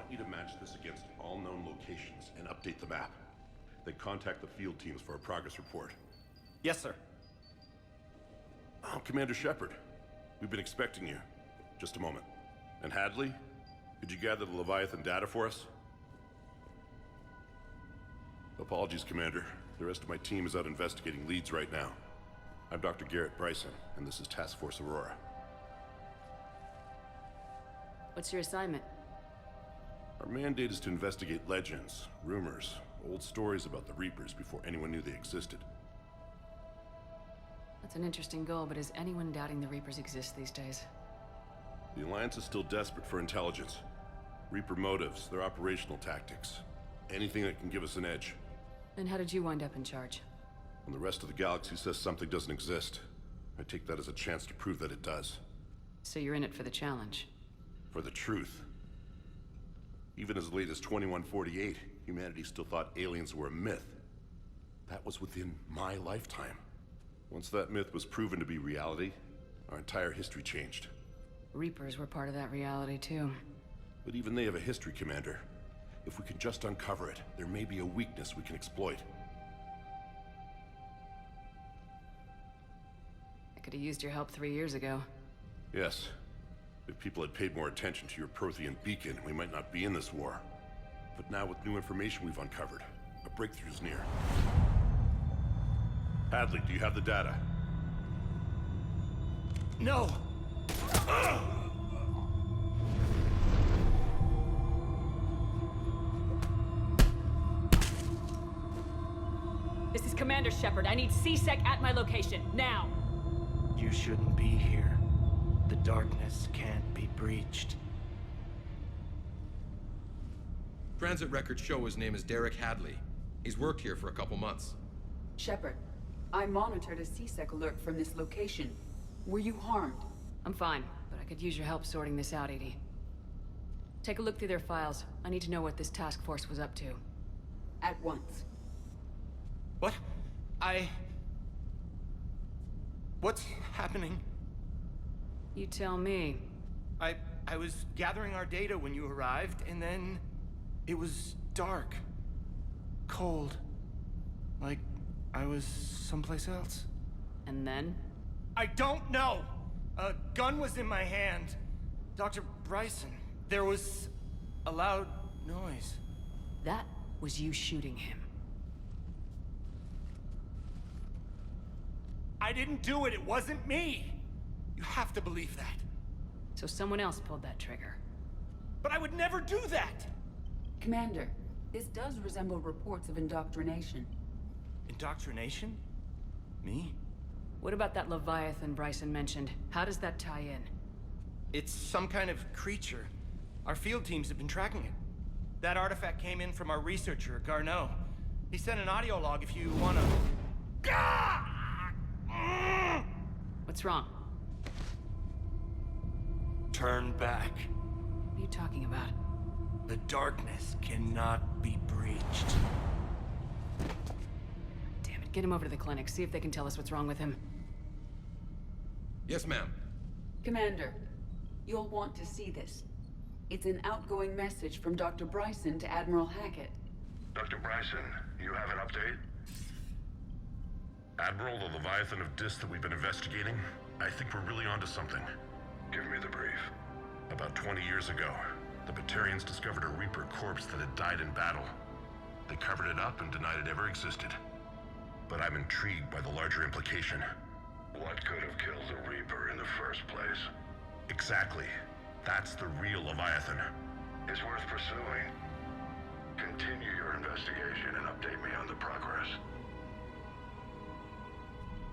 want you to match this against all known locations and update the map. Then contact the field teams for a progress report. Yes, sir. Oh, Commander Shepard. We've been expecting you. Just a moment. And Hadley? Could you gather the Leviathan data for us? Apologies, Commander. The rest of my team is out investigating leads right now. I'm Dr. Garrett Bryson, and this is Task Force Aurora. What's your assignment? Our mandate is to investigate legends, rumors, old stories about the Reapers before anyone knew they existed. That's an interesting goal, but is anyone doubting the Reapers exist these days? The Alliance is still desperate for intelligence. Reaper motives, their operational tactics. Anything that can give us an edge. Then how did you wind up in charge? When the rest of the galaxy says something doesn't exist, I take that as a chance to prove that it does. So you're in it for the challenge? For the truth. Even as late as 2148, humanity still thought aliens were a myth. That was within my lifetime. Once that myth was proven to be reality, our entire history changed. Reapers were part of that reality, too. But even they have a history, Commander. If we can just uncover it, there may be a weakness we can exploit. I could have used your help 3 years ago. Yes. If people had paid more attention to your Prothean beacon, we might not be in this war. But now with new information we've uncovered, a breakthrough's near. Hadley, do you have the data? No! This is Commander Shepard. I need C-Sec at my location, now! You shouldn't be here. The darkness can't be breached. Transit records show his name is Derek Hadley. He's worked here for a couple months. Shepard, I monitored a C-Sec alert from this location. Were you harmed? I'm fine, but I could use your help sorting this out, EDI. Take a look through their files. I need to know what this task force was up to. At once. What? What's happening? You tell me. I was gathering our data when you arrived, and then it was dark. Cold. Like I was someplace else. And then? I don't know! A gun was in my hand. Dr. Bryson, there was a loud noise. That was you shooting him. I didn't do it, it wasn't me! You have to believe that. So someone else pulled that trigger. But I would never do that! Commander, this does resemble reports of indoctrination. Indoctrination? Me? What about that Leviathan Bryson mentioned? How does that tie in? It's some kind of creature. Our field teams have been tracking it. That artifact came in from our researcher, Garneau. He sent an audio log if you wanna... What's wrong? Turn back. What are you talking about? The darkness cannot be breached. Damn it, get him over to the clinic. See if they can tell us what's wrong with him. Yes, ma'am. Commander, you'll want to see this. It's an outgoing message from Dr. Bryson to Admiral Hackett. Dr. Bryson, you have an update? Admiral, the Leviathan of Dis that we've been investigating, I think we're really onto something. Give me the brief. About 20 years ago, the Batarians discovered a Reaper corpse that had died in battle. They covered it up and denied it ever existed. But I'm intrigued by the larger implication. What could have killed the Reaper in the first place? Exactly. That's the real Leviathan. It's worth pursuing. Continue your investigation and update me on the progress.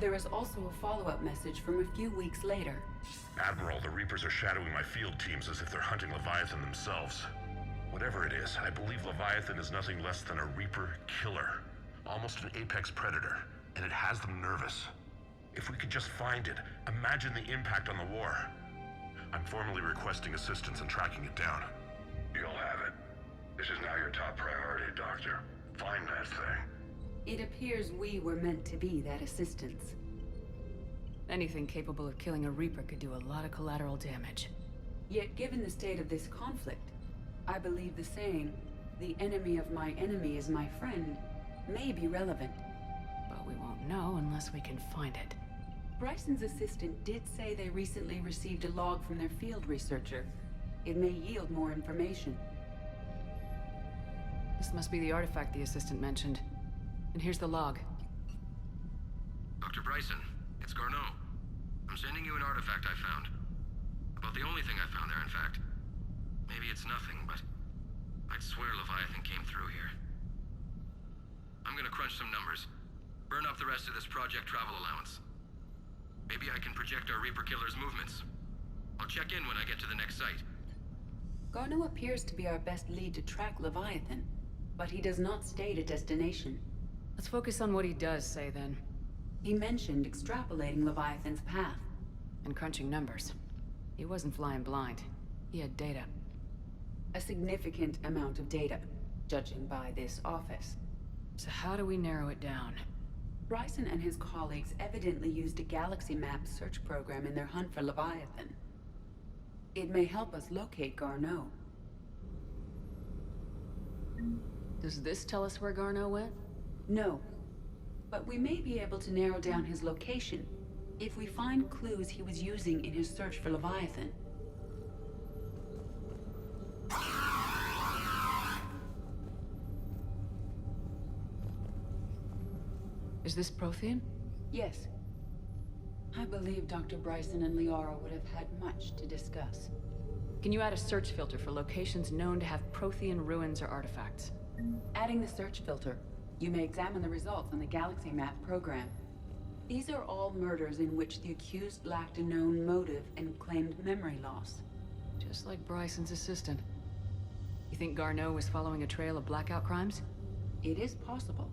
There is also a follow-up message from a few weeks later. Admiral, the Reapers are shadowing my field teams as if they're hunting Leviathan themselves. Whatever it is, I believe Leviathan is nothing less than a Reaper killer. Almost an apex predator, and it has them nervous. If we could just find it, imagine the impact on the war. I'm formally requesting assistance in tracking it down. You'll have it. This is now your top priority, Doctor. Find that thing. It appears we were meant to be that assistance. Anything capable of killing a Reaper could do a lot of collateral damage. Yet given the state of this conflict, I believe the saying, "The enemy of my enemy is my friend," may be relevant. But we won't know unless we can find it. Bryson's assistant did say they recently received a log from their field researcher. It may yield more information. This must be the artifact the assistant mentioned. And here's the log. Dr. Bryson, it's Garneau. I'm sending you an artifact I found. About the only thing I found there, in fact. Maybe it's nothing, but I'd swear Leviathan came through here. I'm gonna crunch some numbers. Burn up the rest of this Project Travel allowance. Maybe I can project our Reaper Killer's movements. I'll check in when I get to the next site. Garneau appears to be our best lead to track Leviathan, but he does not state a destination. Let's focus on what he does say, then. He mentioned extrapolating Leviathan's path. And crunching numbers. He wasn't flying blind. He had data. A significant amount of data, judging by this office. So how do we narrow it down? Bryson and his colleagues evidently used a galaxy map search program in their hunt for Leviathan. It may help us locate Garneau. Does this tell us where Garneau went? No, but we may be able to narrow down his location if we find clues he was using in his search for Leviathan. Is this Prothean? Yes. I believe Dr. Bryson and Liara would have had much to discuss. Can you add a search filter for locations known to have Prothean ruins or artifacts? Adding the search filter, you may examine the results on the Galaxy Map program. These are all murders in which the accused lacked a known motive and claimed memory loss. Just like Bryson's assistant. You think Garneau was following a trail of blackout crimes? It is possible.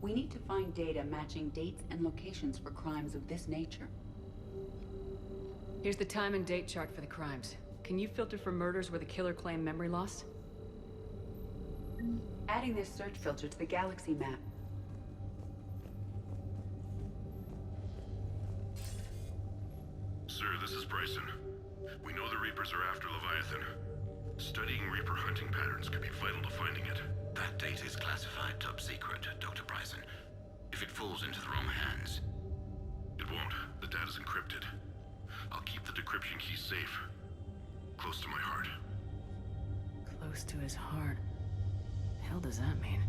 We need to find data matching dates and locations for crimes of this nature. Here's the time and date chart for the crimes. Can you filter for murders where the killer claimed memory loss? Adding this search filter to the Galaxy Map. Sir, this is Bryson. We know the Reapers are after Leviathan. Studying Reaper hunting patterns could be vital to finding it. That data is classified top secret, Dr. Bryson. If it falls into the wrong hands... It won't. The data's encrypted. I'll keep the decryption key safe. Close to my heart. Close to his heart. The hell does that mean?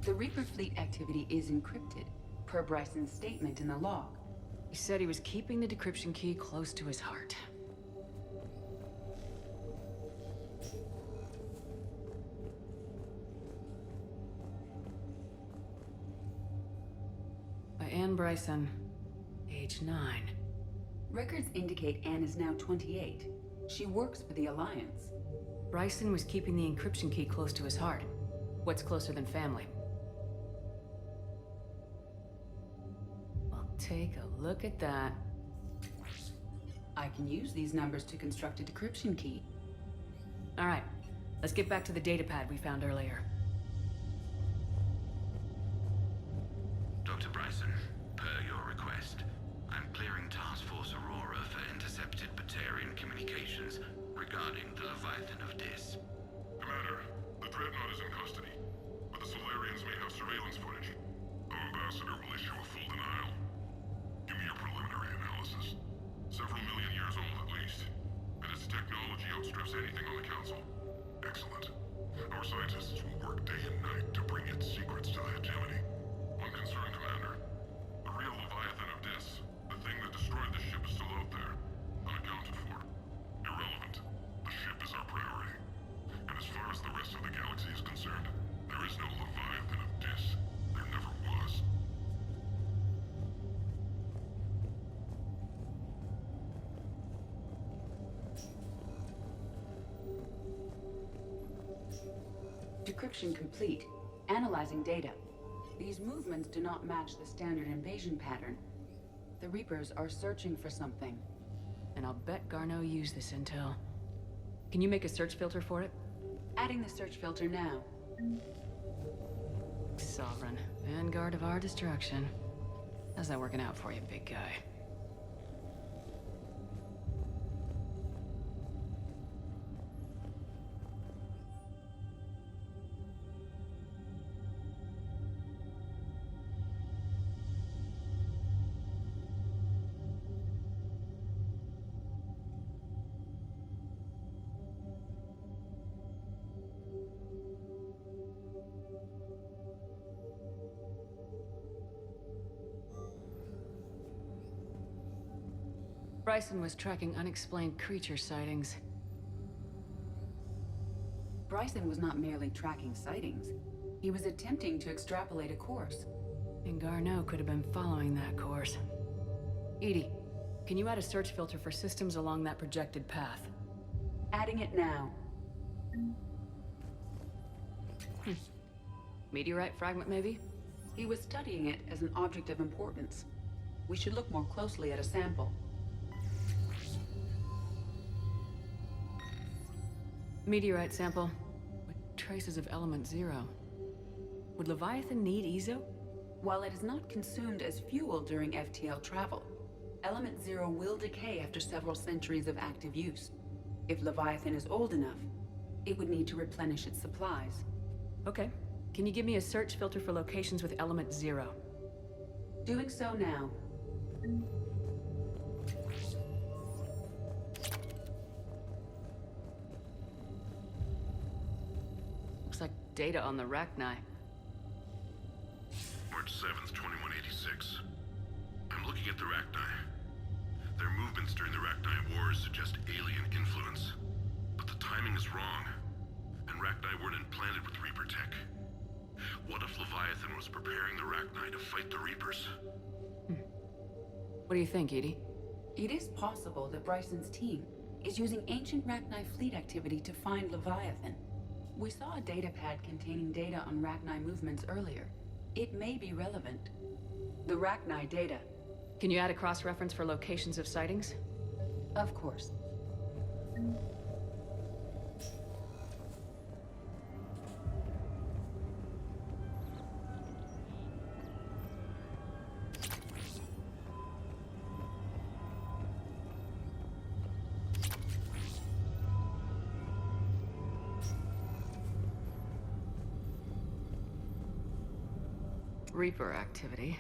The Reaper fleet activity is encrypted, per Bryson's statement in the log. He said he was keeping the decryption key close to his heart. By Anne Bryson, age 9. Records indicate Anne is now 28. She works for the Alliance. Bryson was keeping the encryption key close to his heart. What's closer than family? Well, take a look at that. I can use these numbers to construct a decryption key. All right, let's get back to the datapad we found earlier. Dr. Bryson, per your request, I'm clearing Task Force Aurora for intercepted Batarian communications regarding the Leviathan of Dis. Commander, the Dreadnought is in custody, but the Solarians may have surveillance footage. Our ambassador will issue a full denial. Give me your preliminary analysis. Several million years old at least, and its technology outstrips anything on the Council. Excellent. Our scientists will work day and night to bring its secrets to the hegemony. One concern, Commander. The real Leviathan of Dis, the thing that destroyed the ship, is still out there, unaccounted for. Irrelevant. The ship is our priority. And as far as the rest of the galaxy is concerned, there is no Leviathan of Dis. There never was. Decryption complete. Analyzing data. These movements do not match the standard invasion pattern. The Reapers are searching for something. And I'll bet Garneau used this intel. Can you make a search filter for it? Adding the search filter now. Sovereign, vanguard of our destruction. How's that working out for you, big guy? Bryson was tracking unexplained creature sightings. Bryson was not merely tracking sightings. He was attempting to extrapolate a course. And Garneau could have been following that course. EDI, can you add a search filter for systems along that projected path? Adding it now. Meteorite fragment, maybe? He was studying it as an object of importance. We should look more closely at a sample. Meteorite sample with traces of element zero. Would Leviathan need Ezo? While it is not consumed as fuel during FTL travel, Element Zero will decay after several centuries of active use. If Leviathan is old enough, it would need to replenish its supplies. Okay. Can you give me a search filter for locations with element zero? Doing so now. Looks like data on the Rachni. March 7th, 2186. I'm looking at the Rachni. Their movements during the Rachni Wars suggest alien influence. But the timing is wrong. And Rachni weren't implanted with Reaper tech. What if Leviathan was preparing the Rachni to fight the Reapers? What do you think, EDI? It is possible that Bryson's team is using ancient Rachni fleet activity to find Leviathan. We saw a datapad containing data on Rachni movements earlier. It may be relevant. The Rachni data. Can you add a cross-reference for locations of sightings? Of course. Reaper activity.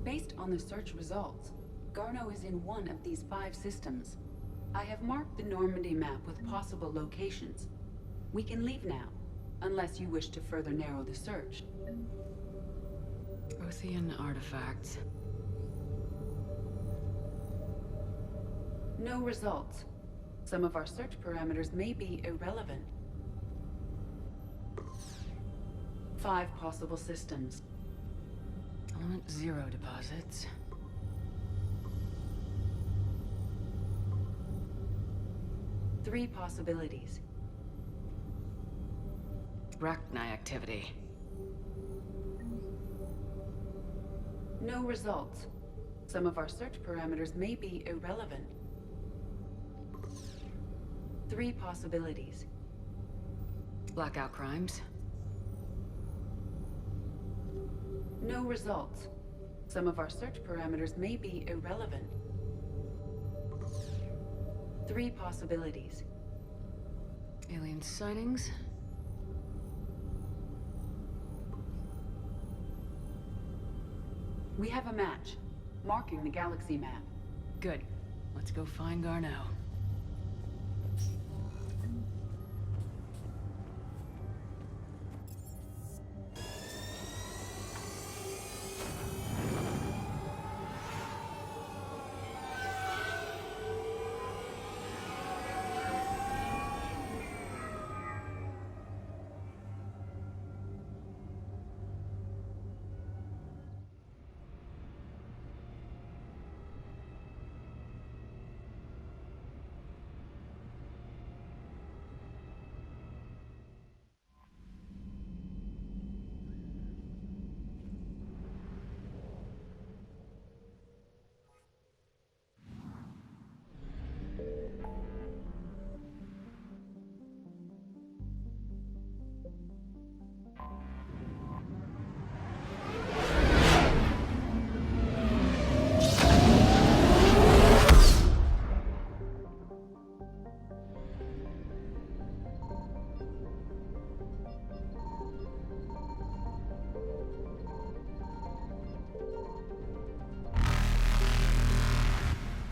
Based on the search results, Garneau is in one of these 5 systems. I have marked the Normandy map with possible locations. We can leave now, unless you wish to further narrow the search. Prothean artifacts. No results. Some of our search parameters may be irrelevant. 5 possible systems. Element zero deposits. Three possibilities. Rachni activity. No results. Some of our search parameters may be irrelevant. 3 possibilities. Blackout crimes. No results. Some of our search parameters may be irrelevant. 3 possibilities. Alien sightings. We have a match, marking the galaxy map. Good. Let's go find Garneau.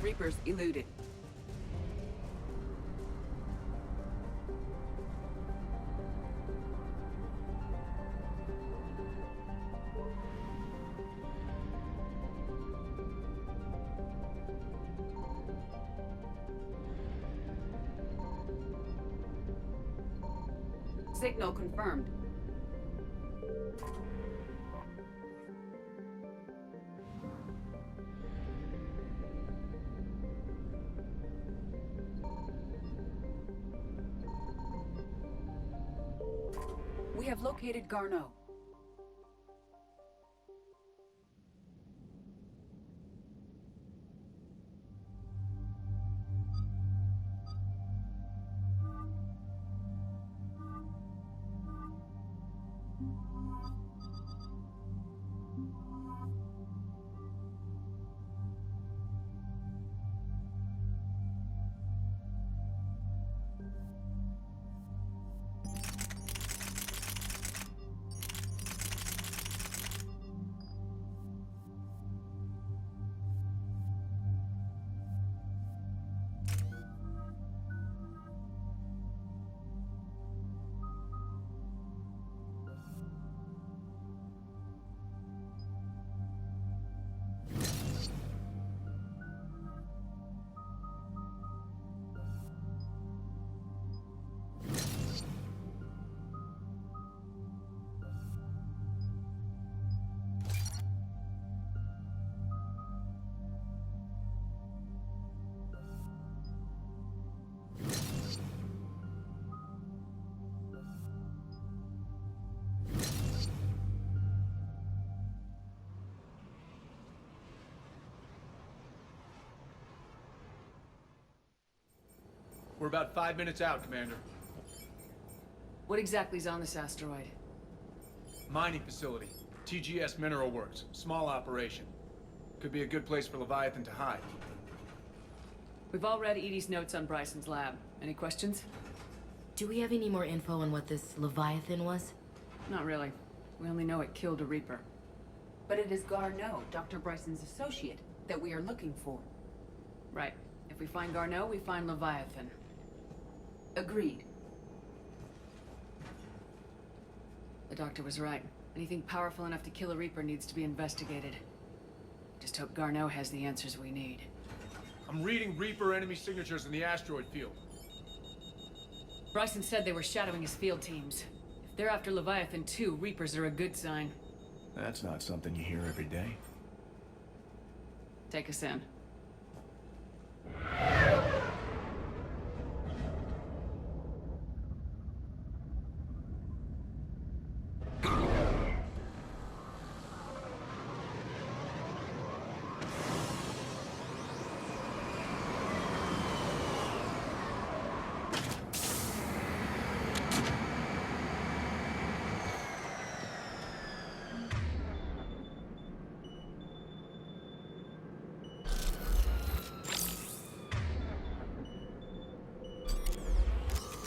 Reapers eluded. Signal confirmed. We have located Garneau. We're about 5 minutes out, Commander. What exactly is on this asteroid? Mining facility. TGS Mineral Works. Small operation. Could be a good place for Leviathan to hide. We've all read Edie's notes on Bryson's lab. Any questions? Do we have any more info on what this Leviathan was? Not really. We only know it killed a Reaper. But it is Garneau, Dr. Bryson's associate, that we are looking for. Right. If we find Garneau, we find Leviathan. Agreed. The doctor was right. Anything powerful enough to kill a Reaper needs to be investigated. Just hope Garneau has the answers we need. I'm reading Reaper enemy signatures in the asteroid field. Bryson said they were shadowing his field teams. If they're after Leviathan too, Reapers are a good sign. That's not something you hear every day. Take us in.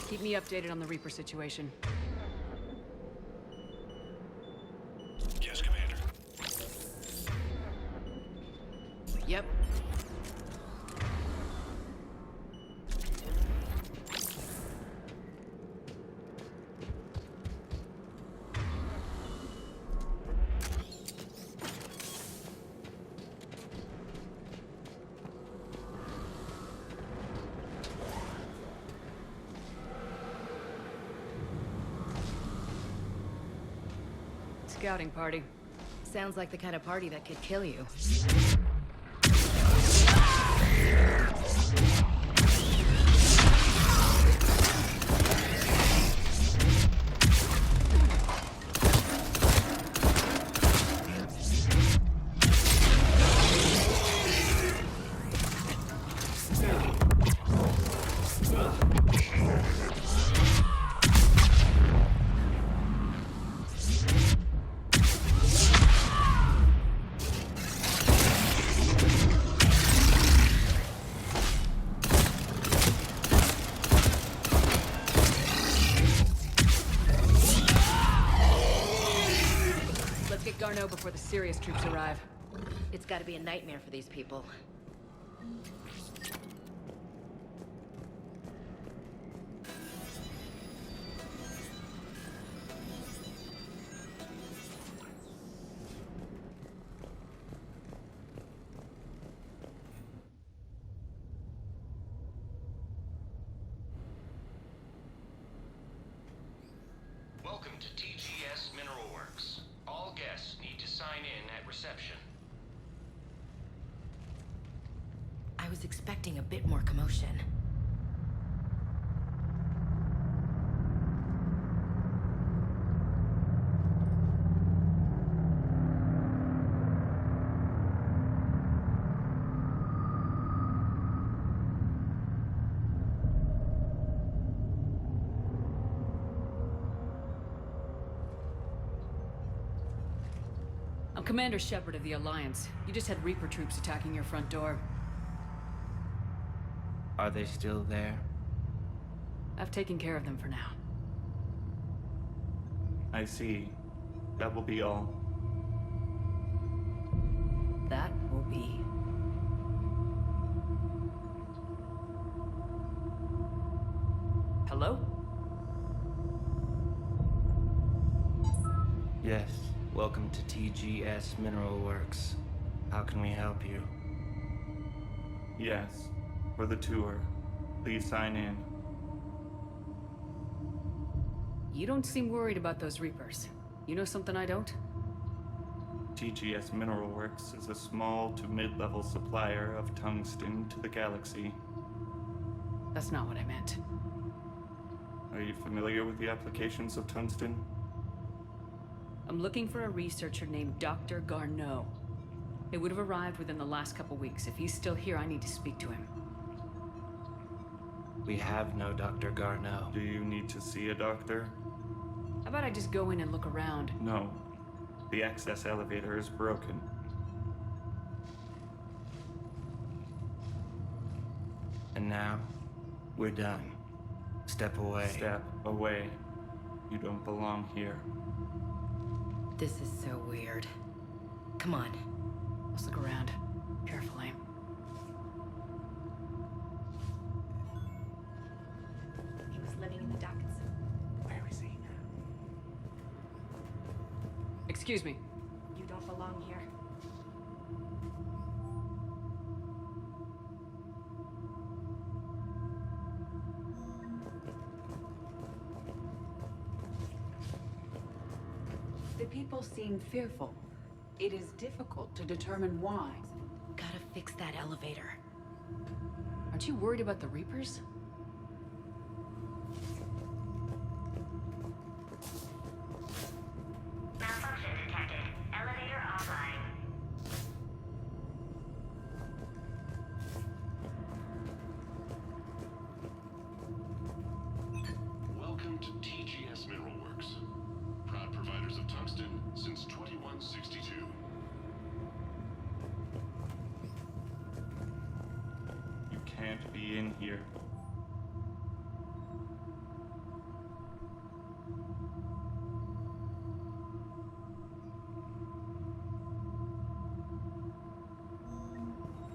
Keep me updated on the Reaper situation. Yes, Commander. Yep. Scouting party. Sounds like the kind of party that could kill you. Garneau before the serious troops arrive. It's gotta be a nightmare for these people. sign in at reception. I was expecting a bit more commotion. I'm Commander Shepard of the Alliance. You just had Reaper troops attacking your front door. Are they still there? I've taken care of them for now. I see. That will be all. That will be. Hello? Yes. Welcome to TGS Mineral Works. How can we help you? Yes. For the tour. Please sign in. You don't seem worried about those Reapers. You know something I don't? TGS Mineral Works is a small to mid-level supplier of tungsten to the galaxy. That's not what I meant. Are you familiar with the applications of tungsten? I'm looking for a researcher named Dr. Garneau. It would have arrived within the last couple weeks. If he's still here, I need to speak to him. We have no Dr. Garneau. Do you need to see a doctor? How about I just go in and look around? No. The access elevator is broken. And now, we're done. Step away. Step away. You don't belong here. This is so weird. Come on. Let's look around. Carefully. He was living in the ducts. Where is he? Excuse me. You don't belong here. The people seem fearful. It is difficult to determine why. Gotta fix that elevator. Aren't you worried about the Reapers? Malfunction detected. Elevator offline. Welcome to TGS Mineral Works. Proud providers of tungsten since 2162. You can't be in here.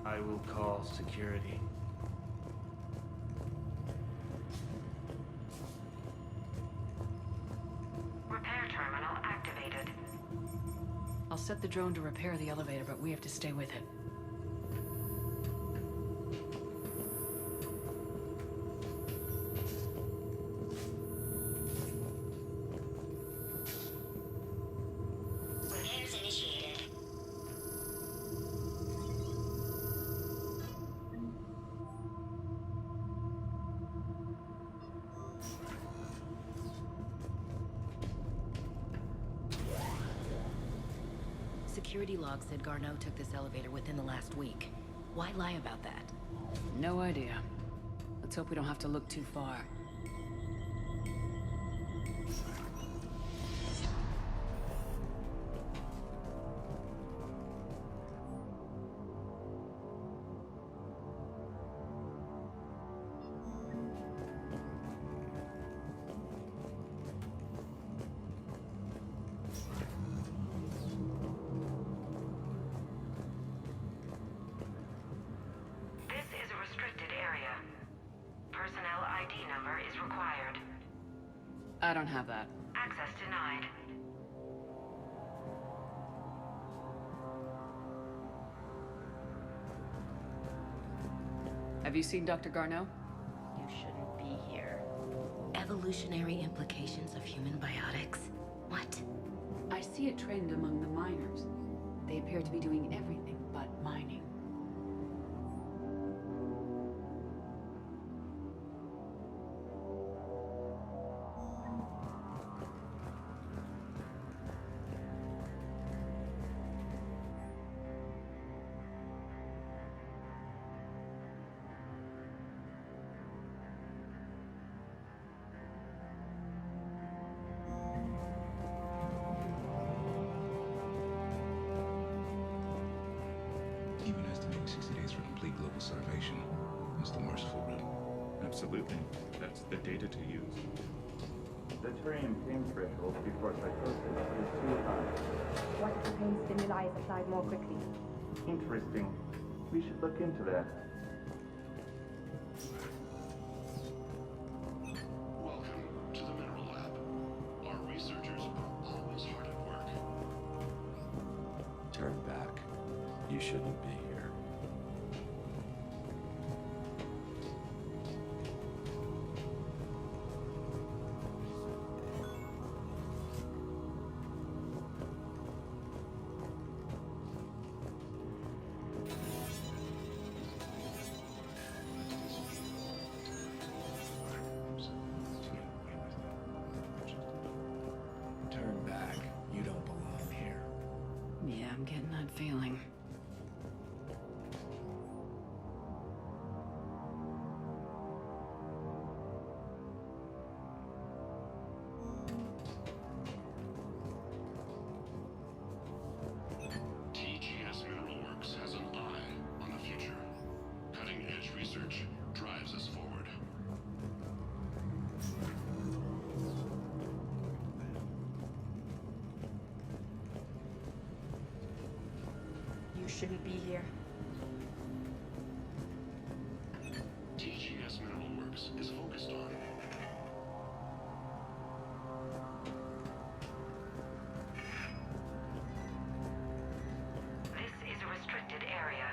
I will call security. Repair terminal activated. I'll set the drone to repair the elevator, but we have to stay with it. Repairs initiated. Security log said Garneau took this elevator within the last week. Why lie about that? No idea. Let's hope we don't have to look too far. This is a restricted area. Personnel ID number is required. I don't have that. Access denied. Have you seen Dr. Garneau? You shouldn't be here. Evolutionary implications of human biotics? What? I see a trend among the miners. appear to be doing everything but mining. Even estimating 60 days for complete global starvation is the merciful route. Absolutely. That's the data to use. The terrain pain threshold before psychosis is too high. What if the pain stimuli is applied more quickly? Interesting. We should look into that. Welcome to the Mineral Lab. Our researchers are always hard at work. Turn back. You shouldn't be here. Turn back. You don't belong here. Yeah, I'm getting that feeling. TGS Mineral Works has an eye on the future. Cutting-edge research drives us forward. You shouldn't be here. TGS Mineral Works is focused on This is a restricted area.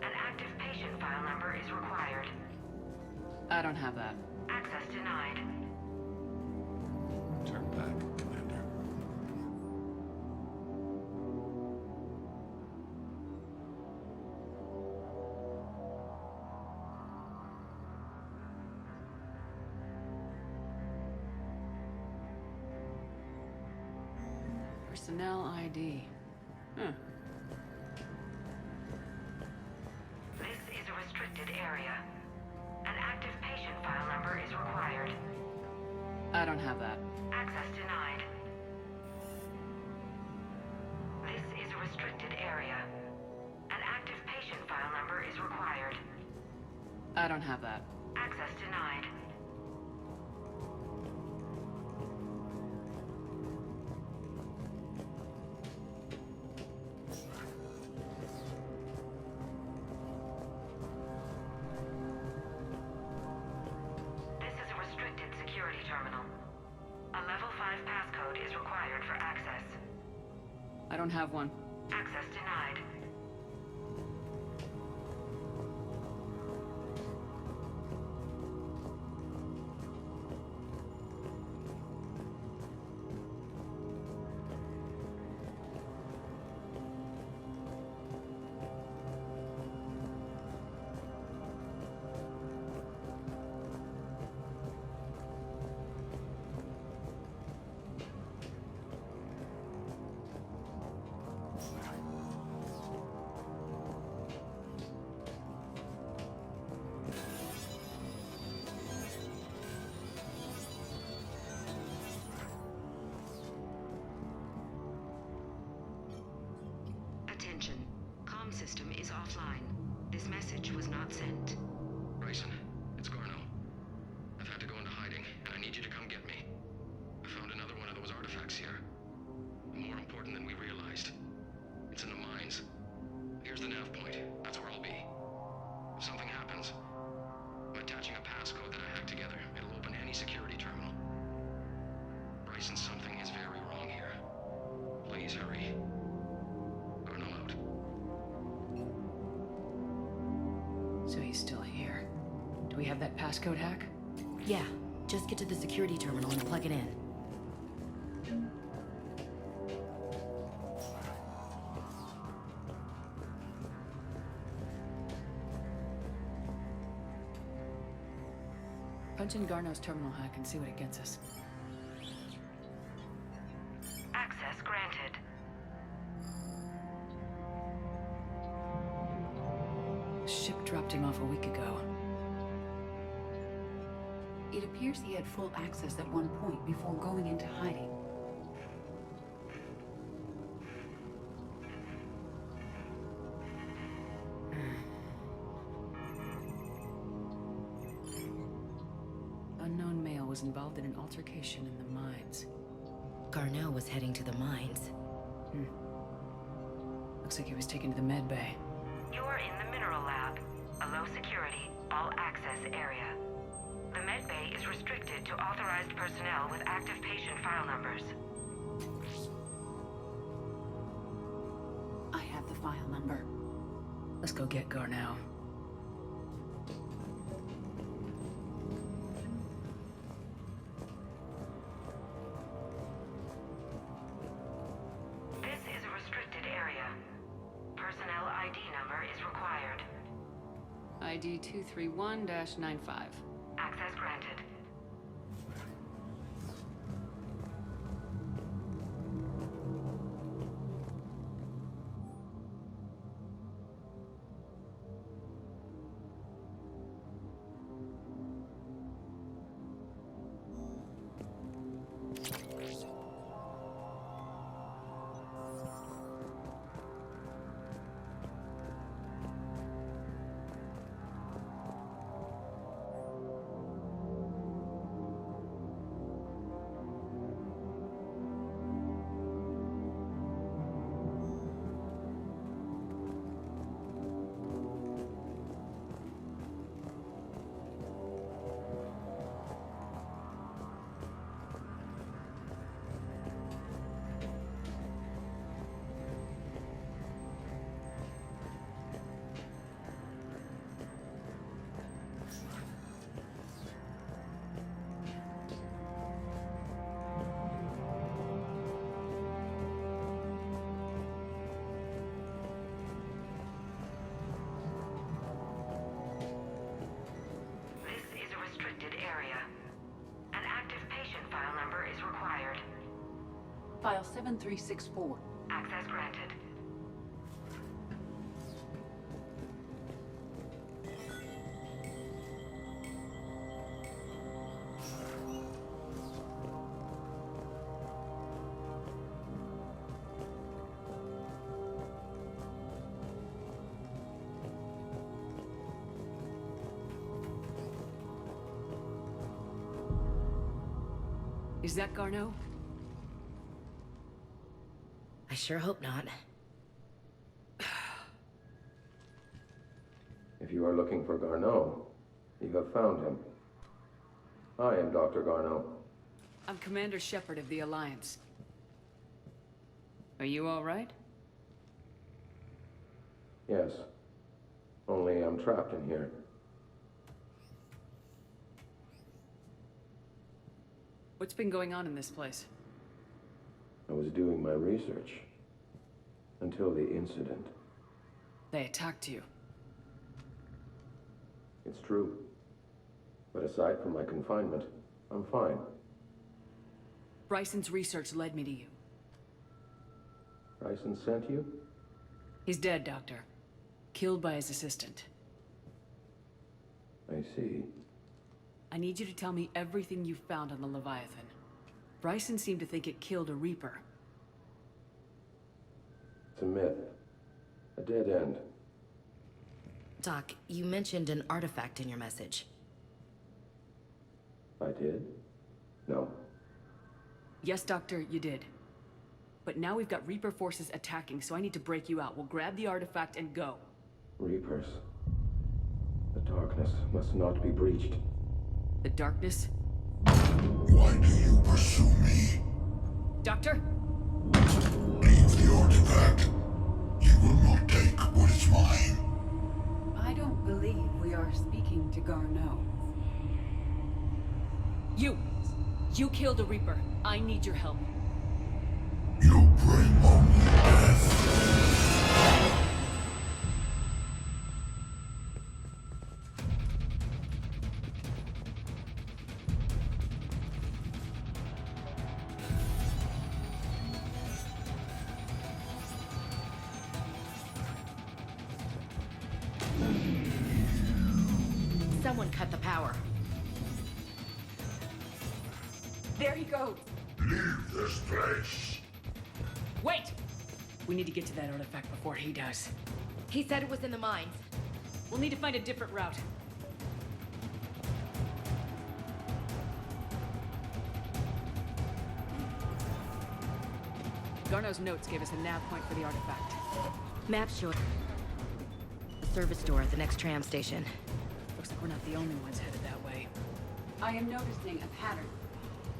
An active patient file number is required. I don't have that. Access denied. Turn back, Commander. Personnel ID. Huh. This is a restricted area. An active patient file number is required. I don't have that. Access denied. This is a restricted area. An active patient file number is required. I don't have that. Access denied. This is a restricted security terminal. A level 5 passcode is required for access. I don't have one. Access denied. Attention. Comm system is offline. This message was not sent. Bryson, it's Garno. I've had to go into hiding, and I need you to come get me. I found another one of those artifacts here. More important than we realized. It's in the mines. Here's the nav point. That's where I'll be. If something happens, I'm attaching a passcode that I hacked together. It'll open any security terminal. Bryson, something is very wrong here. Please hurry. Garno out. So he's still here. Do we have that passcode hack? Yeah, just get to the security terminal and plug it in. Punch in Garneau's terminal hack and see what it gets us. Access granted. The ship dropped him off a week ago. It appears he had full access at one point before going into hiding. Unknown male was involved in an altercation in the mines. Garneau was heading to the mines. Looks like he was taken to the med bay. You are in the mineral lab, a low security, all access area. The med bay is restricted to authorized personnel with active patient file numbers. I have the file number. Let's go get Garneau. This is a restricted area. Personnel ID number is required. ID 231-95. Access granted. File 7364. Access granted. Is that Garneau? I sure hope not. If you are looking for Garneau, you have found him. I am Dr. Garneau. I'm Commander Shepard of the Alliance. Are you all right? Yes. Only I'm trapped in here. What's been going on in this place? I was doing my research. Until the incident. They attacked you. It's true. But aside from my confinement, I'm fine. Bryson's research led me to you. Bryson sent you? He's dead, Doctor. Killed by his assistant. I see. I need you to tell me everything you found on the Leviathan. Bryson seemed to think it killed a Reaper. It's a myth. A dead end. Doc, you mentioned an artifact in your message. I did? No. Yes, Doctor, you did. But now we've got Reaper forces attacking, so I need to break you out. We'll grab the artifact and go. Reapers. The darkness must not be breached. The darkness? Why do you pursue me? Doctor? Leave the artifact. You will not take what is mine. I don't believe we are speaking to Garneau. You killed a Reaper. I need your help. You bring only death. Someone cut the power. There he goes. Leave this place. Wait! We need to get to that artifact before he does. He said it was in the mines. We'll need to find a different route. Garneau's notes gave us a nav point for the artifact. Map showed the service door at the next tram station. Looks like we're not the only ones headed that way. I am noticing a pattern.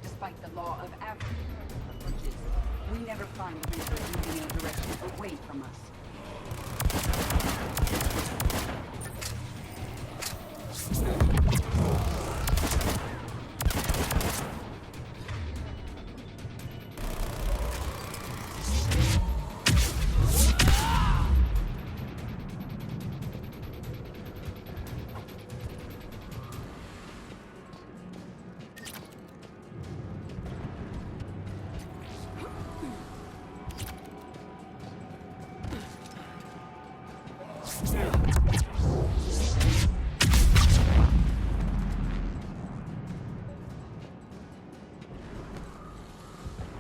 Despite the law of averages, we never find the Reaper moving in a direction away from us.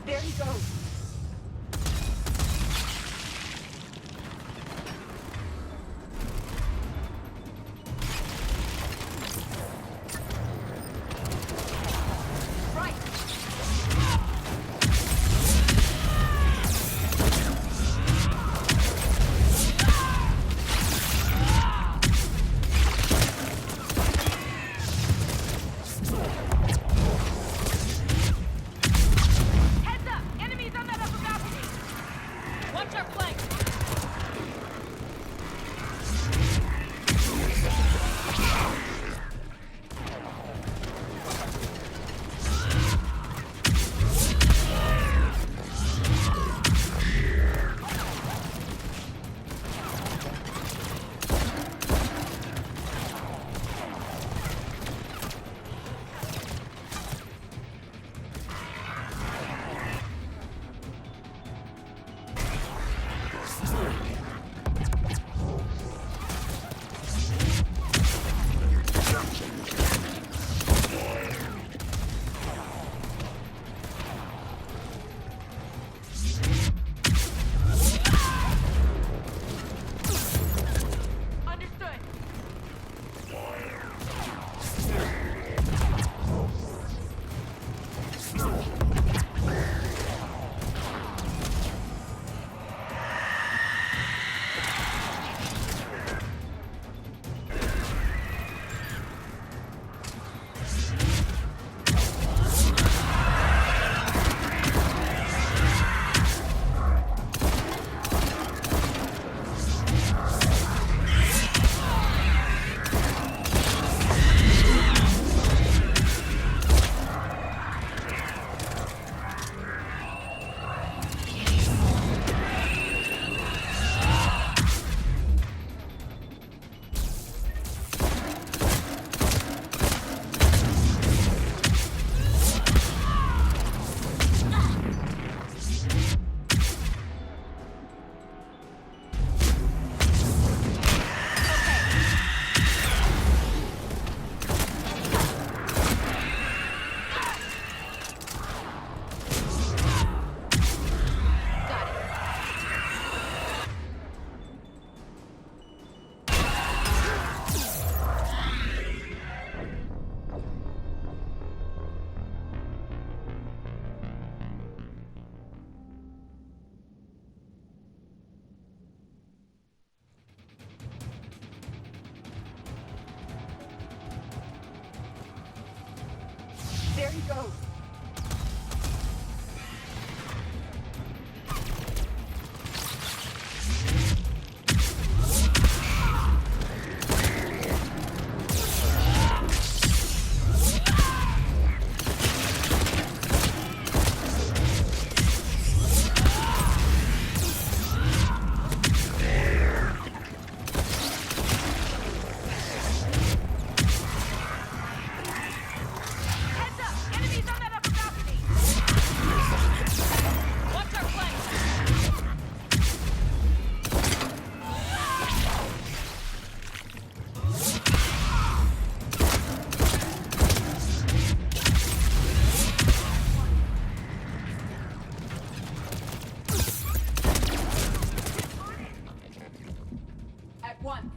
There he goes. There he goes. Heads up! Enemies on the once.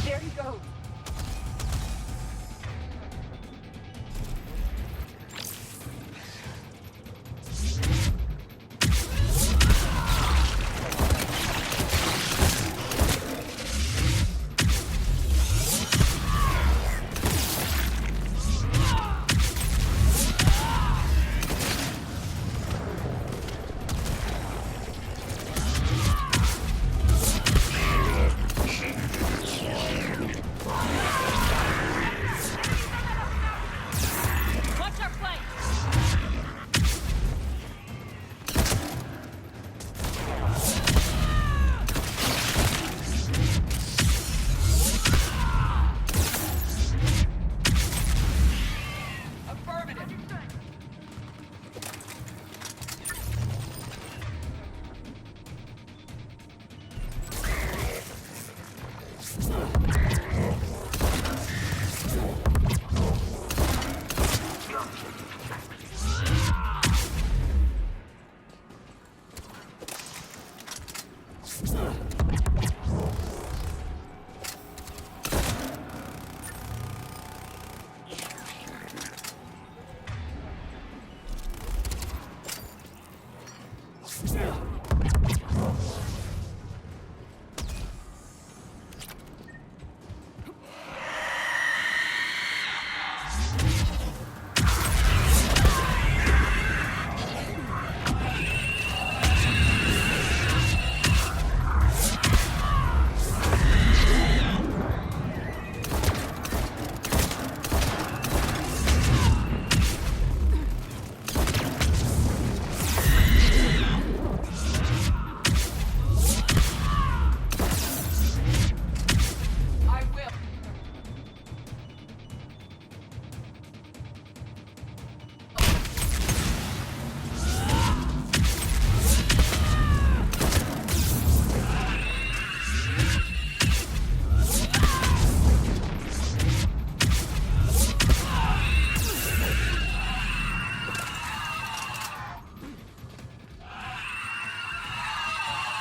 There he goes.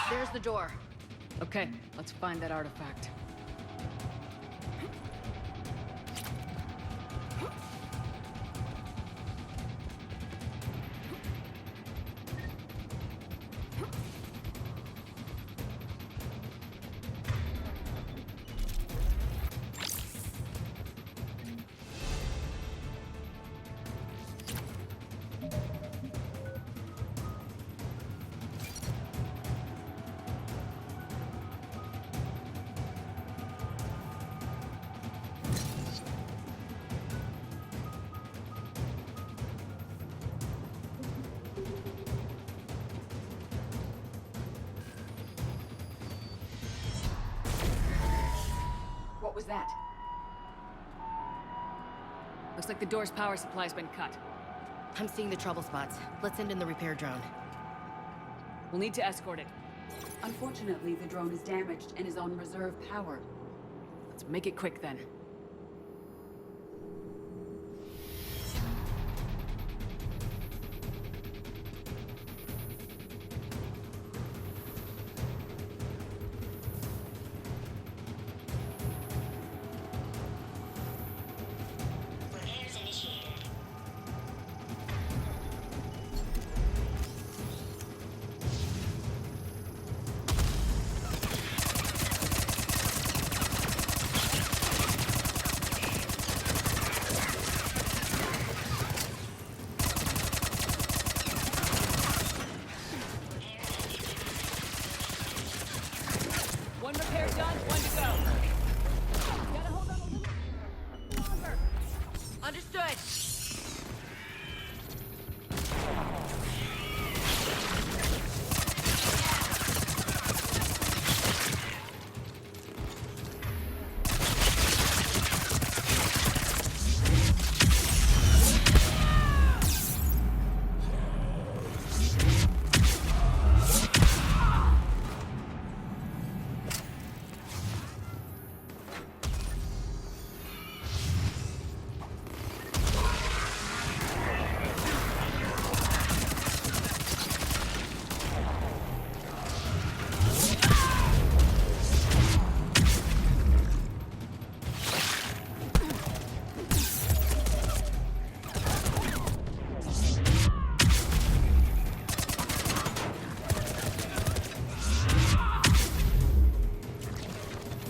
There's the door. Okay, let's find that artifact. What was that? Looks like the door's power supply's been cut. I'm seeing the trouble spots. Let's send in the repair drone. We'll need to escort it. Unfortunately, the drone is damaged and is on reserve power. Let's make it quick then. Repairs initiated. One repair done, one to go. Gotta hold on a little longer. Understood.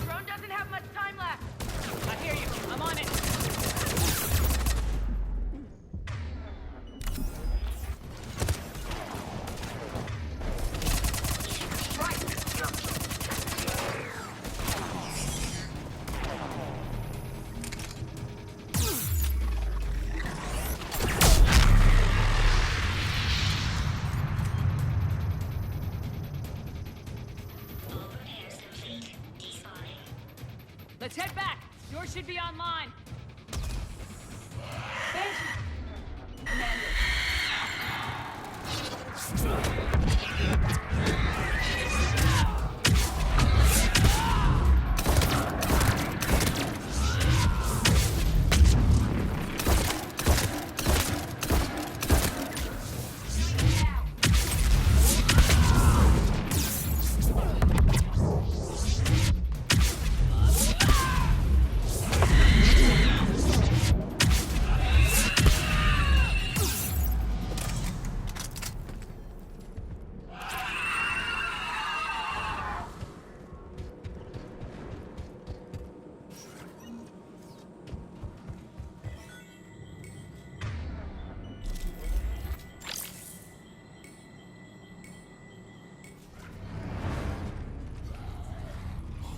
Drone doesn't have much time left. I hear you. I'm on it. Repairs complete. Despawning. Let's head back. Yours should be online.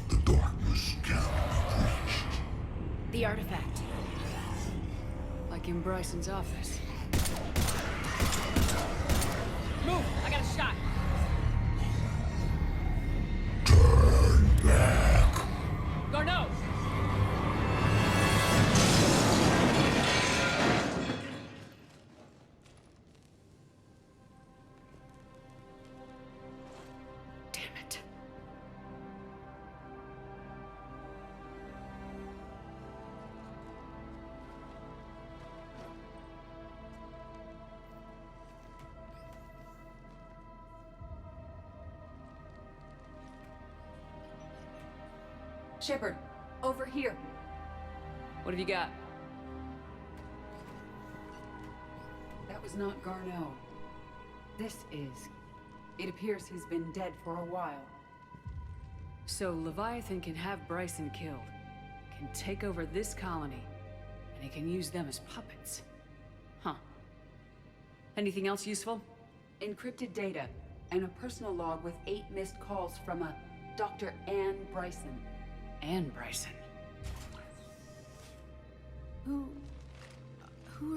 The darkness can be breached. The artifact. Like in Bryson's office. Move! I got a shot. Turn back. Garneau! Damn it. Shepard, over here. What have you got? That was not Garneau. This is. It appears he's been dead for a while. So Leviathan can have Bryson killed, can take over this colony, and he can use them as puppets. Huh. Anything else useful? Encrypted data, and a personal log with 8 missed calls from a Dr. Anne Bryson. Anne Bryson. Who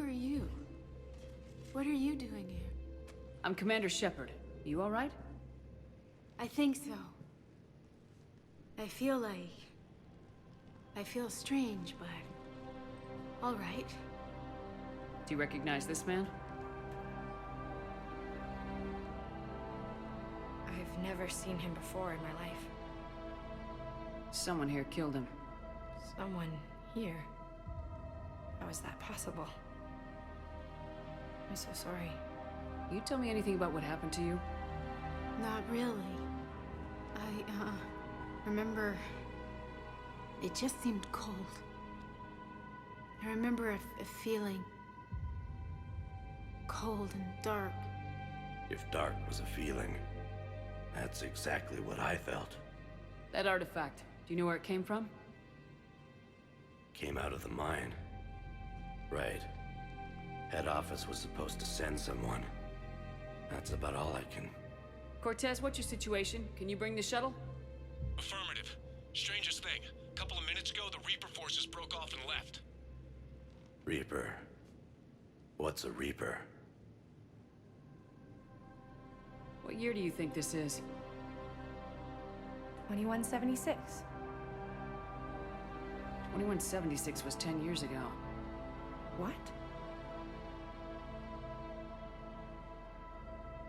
are you? What are you doing here? I'm Commander Shepard. You all right? I think so. I feel strange, but all right. Do you recognize this man? I've never seen him before in my life. Someone here killed him. Someone here? How is that possible? I'm so sorry. You tell me anything about what happened to you? Not really. I, remember... It just seemed cold. I remember a feeling... cold and dark. If dark was a feeling, that's exactly what I felt. That artifact, do you know where it came from? Came out of the mine. Right. Head office was supposed to send someone. That's about all I can... Cortez, what's your situation? Can you bring the shuttle? Affirmative. Strangest thing. A couple of minutes ago, the Reaper forces broke off and left. Reaper? What's a Reaper? What year do you think this is? 2176. 2176 was 10 years ago. What?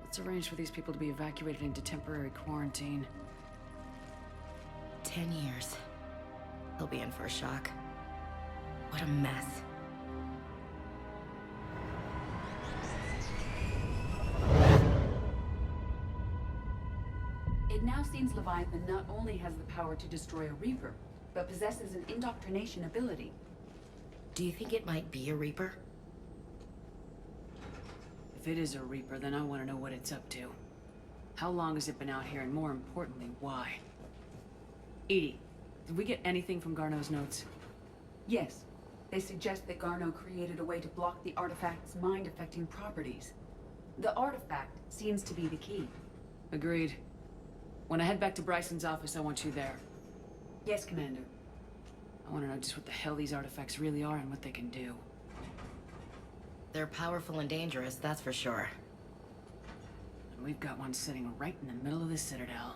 Let's arrange for these people to be evacuated into temporary quarantine. 10 years. He'll be in for a shock. What a mess. It now seems Leviathan not only has the power to destroy a Reaper, but possesses an indoctrination ability. Do you think it might be a Reaper? If it is a Reaper, then I want to know what it's up to. How long has it been out here, and more importantly, why? Edie, did we get anything from Garneau's notes? Yes. They suggest that Garneau created a way to block the artifact's mind-affecting properties. The artifact seems to be the key. Agreed. When I head back to Bryson's office, I want you there. Yes, Commander. I want to know just what the hell these artifacts really are and what they can do. They're powerful and dangerous, that's for sure. And we've got one sitting right in the middle of the Citadel.